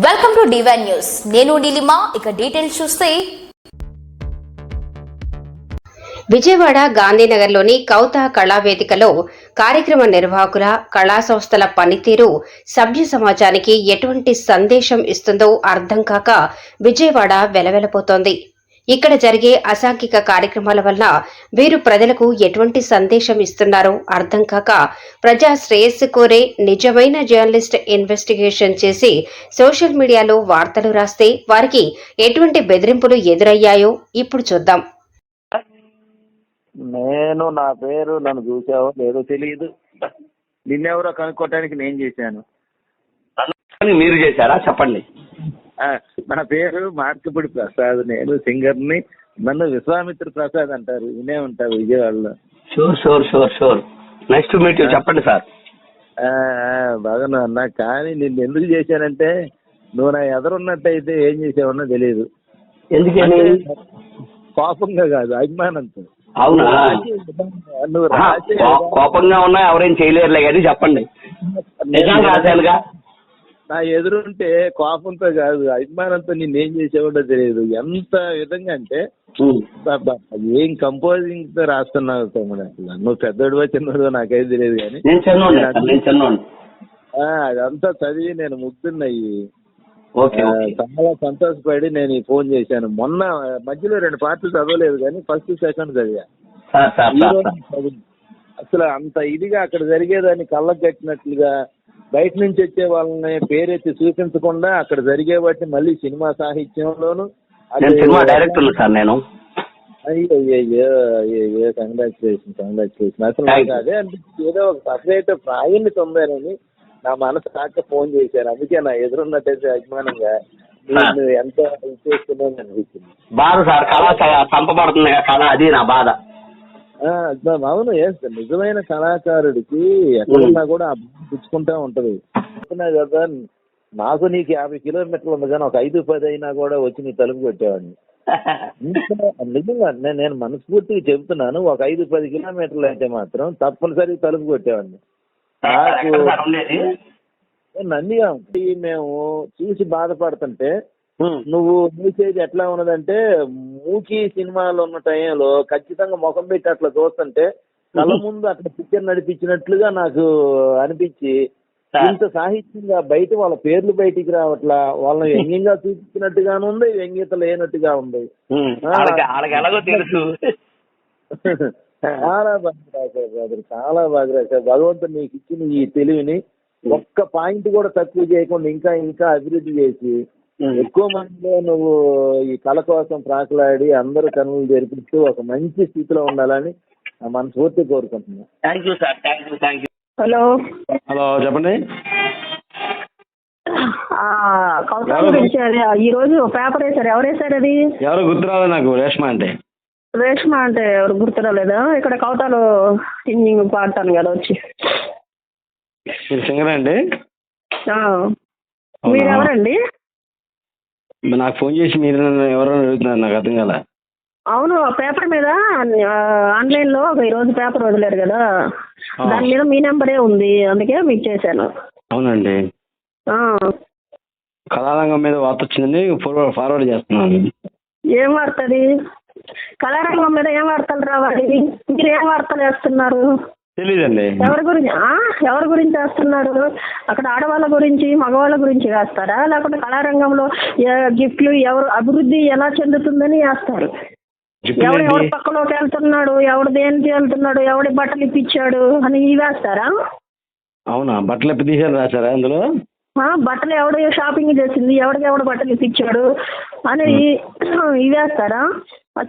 Welcome to divine news. నేను నీలిమా. ఇక details చూస్తే విజయవాడ గాంధీనగర్లోని కౌతా కళావేదికలో కార్యక్రమ నిర్వాహకుల కళా సంస్థల పనితీరు సభ్య సమాజానికి ఎటువంటి సందేశం ఇస్తుందో అర్థం కాక విజయవాడ వెలవెలపోతోంది. ఇక్కడ జరిగే అసాంఘిక కార్యక్రమాల వల్ల వీరు ప్రజలకు ఎటువంటి సందేశం ఇస్తున్నారో అర్థం కాక ప్రజా శ్రేయస్సు కోరే నిజమైన జర్నలిస్ట్ ఇన్వెస్టిగేషన్ చేసి సోషల్ మీడియాలో వార్తలు రాస్తే వారికి ఎటువంటి బెదిరింపులు ఎదురయ్యాయో ఇప్పుడు చూద్దాం. నా పేరు నన్ను చూసావో లేదో తెలియదు. నిన్నెవరో కనుక్కోవటానికి నేను చేశాను. మీరు చేశారా? చెప్పండి. నా పేరు మార్కపుడి ప్రసాద్. నేను సింగర్ని. నన్ను విశ్వామిత్ర ప్రసాద్ అంటారు. వినే ఉంటారు విజయవాడలో. షూర్ నెక్స్ట్ మీట్ చెప్పండి సార్. బాగా అన్నా. కానీ నిన్ను ఎందుకు చేశానంటే నువ్వు నా ఎదురున్నట్టయితే ఏం చేసావన్నా తెలియదు. ఎందుకని? కోపంగా కాదు, అభిమానంతో. అవునా? నువ్వు కోపంగా ఉన్నా ఎవరేం చేయలేరులే కానీ చెప్పండి. నిజంగా రాశానుగా. నా ఎదురుంటే కోపంతో కాదు, అభిమానంతో నిన్నేం చేసేవాడో తెలియదు. ఎంత విధంగా అంటే ఏం కంపోజింగ్ తో రాస్తున్నావు తమ్ముడు. అసలు నువ్వు పెద్దోడువో చిన్నోడువో నాకైతే తెలియదు కానీ అదంతా చదివి నేను ముగ్గున్నాయి. చాలా సంతోషపడి నేను ఈ ఫోన్ చేశాను. మొన్న మధ్యలో 2 పార్ట్లు చదవలేదు కానీ ఫస్ట్ సెకండ్ చదివా. అసలు అంత ఇదిగా అక్కడ జరిగేదాన్ని కళ్ళకు కట్టినట్లుగా బయట నుంచి వచ్చే వాళ్ళని పేరెత్తి చూపించకుండా అక్కడ జరిగే వాటిని మళ్ళీ సినిమా సాహిత్యంలోను సినిమా డైరెక్టర్ సార్ నేను. అయ్యో కంగ్రాచులేషన్. అసలు నాకు అదే అనిపించింది, ఏదో ఒక సపరేట్ ప్రావీణ్యత ఉందని నా మనసు కాక ఫోన్ చేశాను. అందుకే నా ఎదురున్నట్టయితే అభిమానంగా నేను ఎంత చేస్తున్నాను అనిపించింది. బాధ సార్, కళ చంపబడుతుంది కళ, అది నా బాధ. అవును, నిజమైన కళాకారుడికి ఎక్కడున్నా కూడా పుచ్చుకుంటా ఉంటది కదా. నాకు నీకు 50 కిలోమీటర్లు ఉంది కానీ ఒక 5-10 అయినా కూడా వచ్చి నీ తలుపు కొట్టేవాడిని. నిజంగా నేను మనస్ఫూర్తిగా చెబుతున్నాను. ఒక 5-10 కిలోమీటర్లు అయితే మాత్రం తప్పనిసరి తలుపు కొట్టేవాడిని. నాకు నందిగా మేము చూసి బాధపడుతుంటే నువ్వు మెసేజ్ ఎట్లా ఉన్నదంటే మూకీ సినిమాలో ఉన్న టైంలో ఖచ్చితంగా ముఖం పెట్టి అట్లా చూస్తుంటే కళ్ళ ముందు అట్లా పిక్చర్ నడిపించినట్లుగా నాకు అనిపించి, ఇంత సాహిత్యంగా బయట వాళ్ళ పేర్లు బయటికి రావట్లా, వాళ్ళని వ్యంగ్యంగా చూపించినట్టుగాను ఉంది, వ్యంగ్యత లేనట్టుగా ఉంది. చాలా బాగా రాశారు బ్రదర్, చాలా బాగా రాశారు. భగవంతుడు నీకు ఇచ్చిన ఈ తెలివిని ఒక్క పాయింట్ కూడా తక్కువ చేయకుండా ఇంకా ఇంకా అభివృద్ధి చేసి ఎక్కువ మందిలో నువ్వు ఈ కళ కోసం ప్రాకులాడి అందరూ కనులు జరిపిస్తూ ఒక మంచి స్థితిలో ఉండాలని మనస్ఫూర్తి కోరుకుంటున్నా. Thank you sir. Thank you. Hello చెప్పండి. ఈ రోజు పేపర్ వేశారు. ఎవరు వేశారు? అది ఎవరు గుర్తురాలేదు నాకు. రేష్మా అంటే ఎవరు గుర్తురాలేదా? ఇక్కడ కవితలు సింగింగ్ పాడతాను కదా వచ్చి. మీరు సింగర్ అండి? మీరెవరండి? నాకు ఫోన్ చేసి మీరు ఎవరైనా అడుగుతున్నారు, నాకు అర్థం కాలే. అవును, పేపర్ మీద ఆన్లైన్ లో ఈరోజు పేపర్ వదిలేరు కదా, దాని మీద మీ నెంబరే ఉంది, అందుకే మీకు చేశాను. అవునండి, కళారంగం మీద వార్త వచ్చిందండి, ఫార్వర్డ్ చేస్తున్నాను. ఏం వార్త అది? కళారంగం మీద ఏం వార్తలు రావాలి? మీరు ఏం వార్తలు వేస్తున్నారు? తెలీదండి. ఎవరి గురించి వేస్తున్నారు? అక్కడ ఆడవాళ్ళ గురించి మగవాళ్ళ గురించి వేస్తారా, లేకపోతే కళారంగంలో గిఫ్ట్లు ఎవరు అభివృద్ధి ఎలా చెందుతుందని వేస్తారు? ఎవరి పక్కలోకి వెళ్తున్నాడు, ఎవడు దేనికి వెళ్తున్నాడు, ఎవడి బట్టలు ఇప్పించాడు అని ఇవి వేస్తారా? అవునా, బట్టలు ఇప్పి తీసారు రాశారా అందులో? బట్టలు ఎవడు షాపింగ్ చేసింది, ఎవడు బట్టలు ఇప్పించాడు అని ఇవి వేస్తారా?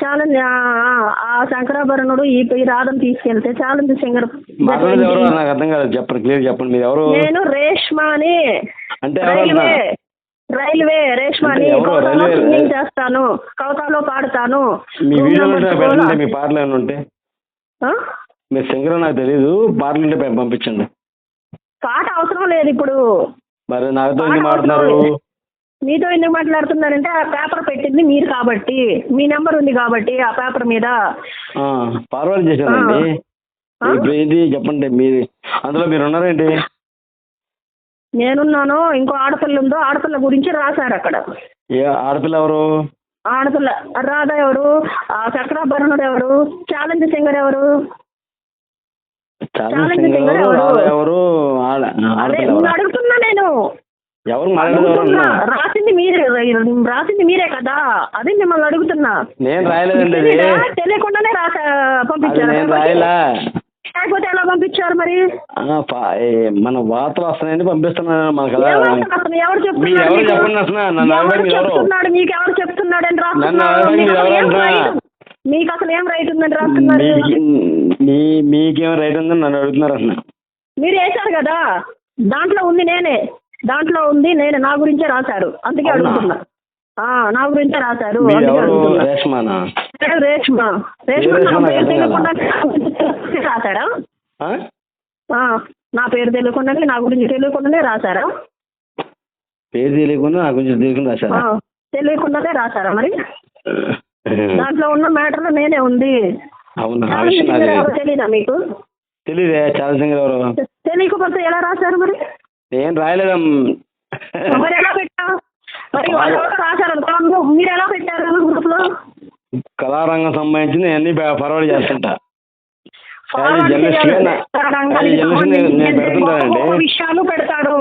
ఛాలెంజ్ ఆ శంకరాభరణుడు ఈ రాధను తీసుకెళ్తే ఛాలెంజ్ సింగర్. నేను రేష్మాని, రైల్వే రేష్మాని, సింగింగ్ చేస్తాను, కవితలో పాడతాను. మీ పాటలు ఏమైనా ఉంటే మీరు సింగర్ నాకు తెలీదు, పాటలు ఉంటే పంపించండి. పాట అవసరం లేదు ఇప్పుడు. మరి నాతో మాట్లాడుతున్నారు. మీతో ఎందుకు మాట్లాడుతున్నారంటే ఆ పేపర్ పెట్టింది మీరు కాబట్టి, మీ నెంబర్ ఉంది కాబట్టి ఆ పేపర్ మీద ఫార్వర్డ్ చేశానండి. ఇప్పుడు ఏంటి చెప్పండి, మీరు అందులో మీరు ఉన్నారేంటి? నేనున్నాను, ఇంకో ఆడపిల్ల ఉందో, ఆడపిల్ల గురించి రాశారు అక్కడ. ఏ ఆడపిల్ల ఎవరు? ఆడపిల్ల రాధ ఎవరు, చక్రాభరణుడు ఎవరు, ఛాలెంజ్ సింగర్ ఎవరు? ఛాలెంజ్ సింగర్ ఎవరు? రాధ ఎవరు? అడుగుతున్నా నేను. ఎవరు రాసింది మీరే కదా, అది మిమ్మల్ని అడుగుతున్నా. నేను రాయలేదండి. తెలియకుండానే పంపించారు. లేకపోతే ఎలా పంపించారు మరి? మన వార్తలు వస్తున్నాయని పంపిస్తున్నాను. మనకు ఎవరు చెప్తున్నాడు? మీకు ఎవరు చెప్తున్నాడని రాస్తున్నారు? మీకు అసలు ఏం రైట్ ఉందని రాస్తున్నారు? మీకేం రైట్ ఉందని నన్ను అడుగుతున్నారు అసలు. మీరు వేశారు కదా, దాంట్లో ఉంది నేనే, నా గురించే రాశారు, అందుకే అడుగుతున్నా. నా గురించే రాశారు. రేష్మా రాశారా? నా పేరు తెలియకుండానే, నా గురించి తెలియకుండానే రాశారా? పేరు తెలియకుండా నా గురించి తెలియకుండానే రాశారా మరి? దాంట్లో ఉన్న మ్యాటర్ నేనే ఉంది. తెలీదా మీకు? తెలీదే. ఛాలెంజ్ సింగర్ ఎవరు? తెలియకపోతే ఎలా రాశారు మరి? ఏం రాయలేదా? మరి ఎలా పెట్టా? మరి రాశారు, మీరు ఎలా పెట్టారు గ్రూప్ లో? కళారంగం సంబంధించి అన్ని ఫార్వర్డ్ చేస్తుంటా. విషయాలు పెడతాడు.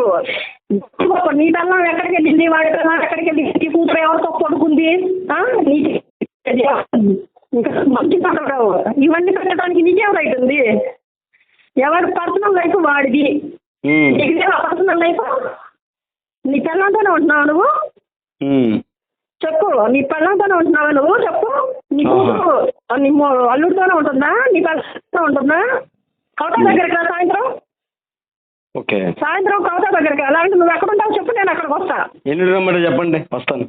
నీ పిల్లం ఎక్కడికి వెళ్ళింది, వాడి పిల్లం ఎక్కడికి వెళ్ళింది, కూతురు ఎవరితో పడుకుంది, మంచి పడతావు. ఇవన్నీ పెట్టడానికి నీకేం రైట్ ఉంది? ఎవరి పర్సనల్ లైఫ్ వాడిది, పర్సనల్ లైఫ్. నీ పిల్లంతోనే ఉంటున్నావు నువ్వు? చెప్పు, నీ పిల్లంతోనే ఉంటున్నావా నువ్వు? చెప్పు. నీ కూతురు నీ అల్లుడితోనే ఉంటుందా? నీ పిల్లతో ఉంటుందా? కవిత దగ్గరికి రా సాయంత్రం. సాయంత్రం కవిత దగ్గరికి. అలాంటి నువ్వు ఎక్కడ ఉంటావు చెప్పు, నేను అక్కడికి వస్తా. ఎన్ని రమ్మంటే చెప్పండి, వస్తాను.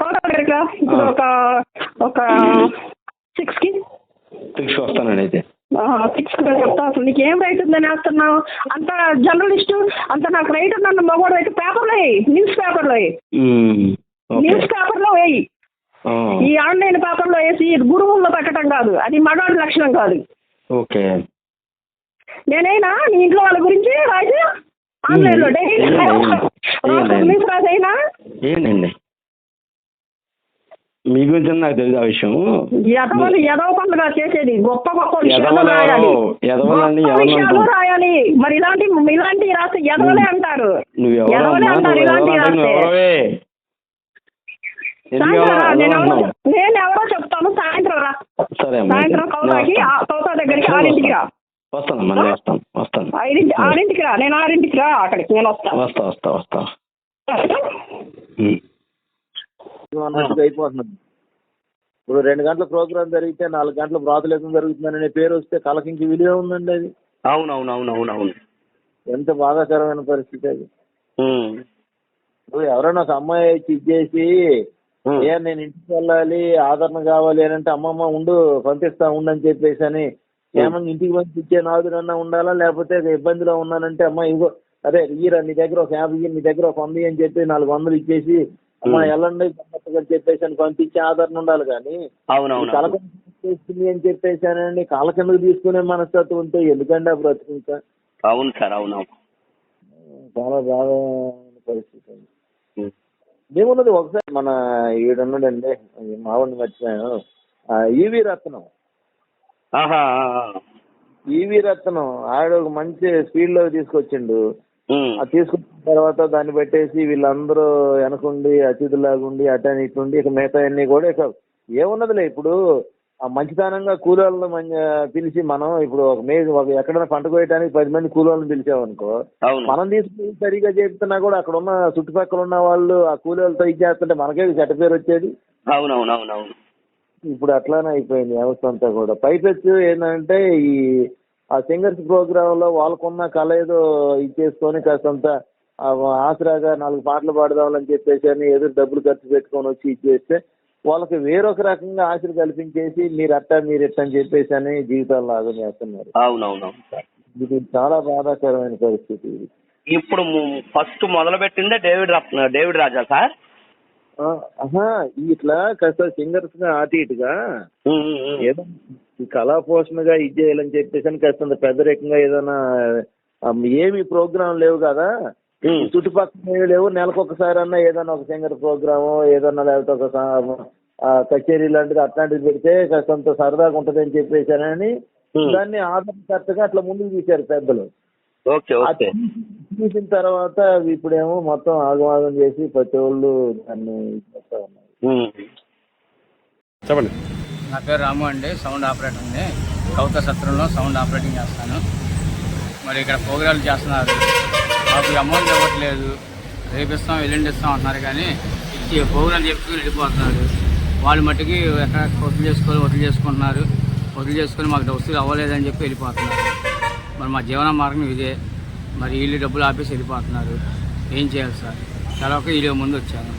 కవిత దగ్గరికి రా. ఇప్పుడు ఒక 6కి వస్తానండి. అయితే 6కి చెప్తా. అసలు నీకు ఏం రైట్ ఉందని వేస్తున్నావు? అంత జర్నలిస్ట్, అంత నాకు రైట్ ఉందన్న మగవాడు అయితే పేపర్లో వేయి, న్యూస్ పేపర్లో వేయి. ఈ ఆన్లైన్ పేపర్లో వేసి గురువుల్లో పెట్టడం కాదు, అది మగాడి లక్షణం కాదు. ఓకే. నేనైనా నీ ఇంట్లో వాళ్ళ గురించి రాజు ఆన్లైన్ లో న్యూస్ రాజైనా ఏంటండి మీ గురించి నాకు తెలియదు ఆ విషయం. ఎదవ పనులుగా చేసేది గొప్ప గొప్ప విషయాలు రాయాలి. మరి ఇలాంటి రాస్తే ఎదవలే అంటారు. నేను ఎవరో చెప్తాను. సాయంత్రం రా. సాయంత్రం కౌతా దగ్గరికి 6ంటికి రా. వస్తాను. 6ంటికి రా. నేను 6ంటికి రా. అక్కడికి నేను వస్తా. అయిపోతున్నది. ఇప్పుడు 2 గంటల ప్రోగ్రామ్ జరిగితే 4 గంటల ప్రాతులేతం జరుగుతుందనే పేరు వస్తే కళకి ఇంక విలువ ఉందండి అది. అవును. ఎంత బాధాకరమైన పరిస్థితి అది. ఎవరైనా ఒక అమ్మాయి ఇచ్చేసి నేను ఇంటికి వెళ్ళాలి, ఆదరణ కావాలి అని అంటే, అమ్మమ్మ పంపిస్తా ఉండని చెప్పేసి అని క్షేమంగా ఇంటికి పంపించే నాదునన్నా ఉండాలా? లేకపోతే ఇబ్బందిలో ఉన్నానంటే, అమ్మ ఇగో అదే ఈరా నీ దగ్గర ఒక 50, నీ దగ్గర ఒక 100 అని చెప్పి 400 ఇచ్చేసి అమ్మ వెళ్ళండి అని చెప్పేసి అని పంపించే ఆదరణ ఉండాలి. కానీ కలకండి అని చెప్పేసానండి, కాళ్ళ కిందకు తీసుకునే మనస్తత్వం ఉంటే ఎందుకండి ఆ బ్రతుకు? ఇంకా అవును సార్, అవును. చాలా బాగా పరిస్థితి. ఏమున్నది, ఒకసారి మన ఈడున్నాడండి, మావాడిని మర్చిపోయాను, ఈవి రత్నం. ఆవిడ ఒక మంచి స్పీడ్ లో తీసుకొచ్చిండు. తీసుకొచ్చిన తర్వాత దాన్ని పెట్టేసి వీళ్ళందరూ వెనకుండి అతిథులాగుండి అటని ఇటుండి ఇక మిగతా అన్ని కూడా ఇక ఏమున్నదిలే. ఇప్పుడు ఆ మంచితనంగా కూలోళ్ళను పిలిచి మనం ఇప్పుడు ఒక ఎక్కడైనా పంట కోయడానికి 10 మంది కూలోళ్ళని పిలిచామనుకో, మనం తీసుకుని సరిగా చెప్తున్నా కూడా అక్కడ ఉన్న చుట్టుపక్కల ఉన్న వాళ్ళు ఆ కూలోళ్ళతో ఇచ్చేస్తుంటే మనకే చెడ్డ పేరు వచ్చేది. అవునవునవునవును. ఇప్పుడు అట్లానే అయిపోయింది వ్యవస్థ అంతా కూడా. పైపెచ్చు ఏంటంటే ఆ సింగర్స్ ప్రోగ్రామ్ లో వాళ్ళకున్న కళ ఏదో ఇచ్చేసుకొని కాస్తంత ఆసరాగా 4 పాటలు పాడదామని చెప్పేసి అని ఏదో డబ్బులు ఖర్చు పెట్టుకొని వచ్చి ఇచ్చేస్తే వాళ్ళకి వేరొక రకంగా ఆశలు కల్పించేసి మీరు ఇట్ట అని చెప్పేసి అని జీవితాలు లాగా చేస్తున్నారు. అవునవును. ఇది చాలా బాధాకరమైన పరిస్థితి. ఇప్పుడు ఫస్ట్ మొదలు పెట్టిందే డేవిడ్ రాజా సార్. ఇట్లా కాస్త సింగర్స్ గా అటు ఇటుగా ఏదో కళా పోషణగా ఇది చేయాలని చెప్పేసి అని కాస్త పెద్ద రకంగా ఏదైనా ఏమి ప్రోగ్రాం లేవు కదా, చుట్టుపక్కల లేవు. నెలకు ఒకసారి అన్నా ఏదన్నా ఒక సింగర్ ప్రోగ్రాము ఏదన్నా లేకపోతే ఒక కచేరీ లాంటిది అట్లాంటిది పెడితే కొంత సరదాగా ఉంటది అని చెప్పేసానని దాన్ని ఆధారకర్తగా అట్లా ముందుకు తీశారు పెద్దలు. తీసిన తర్వాత ఇప్పుడేమో మొత్తం ఆగమాగం చేసి ప్రతి ఒళ్ళు దాన్ని చేస్తా ఉన్నారు. చెప్పండి. నా పేరు రాము అండి, సౌండ్ ఆపరేటర్ అండి. కౌత సత్రంలో సౌండ్ ఆపరేటింగ్ చేస్తాను. మరి ఇక్కడ ప్రోగ్రాలు చేస్తున్నారు, మాకు అమౌంట్ ఇవ్వట్లేదు. రేపిస్తాం ఎల్లుండి ఇస్తాం అంటున్నారు, కానీ ఇచ్చి ప్రోగ్రాలు చెప్పుకుని వెళ్ళిపోతున్నారు. వాళ్ళు మట్టుకి ఎక్కడ వదిలి చేసుకొని మాకు వసూలు అవ్వలేదని చెప్పి వెళ్ళిపోతున్నారు. మరి మా జీవన మార్గం ఇదే. మరి వీళ్ళు డబ్బులు ఆపేసి వెళ్ళిపోతున్నారు. ఏం చేయాలి సార్? చాలా వీళ్ళు ముందు వచ్చాను.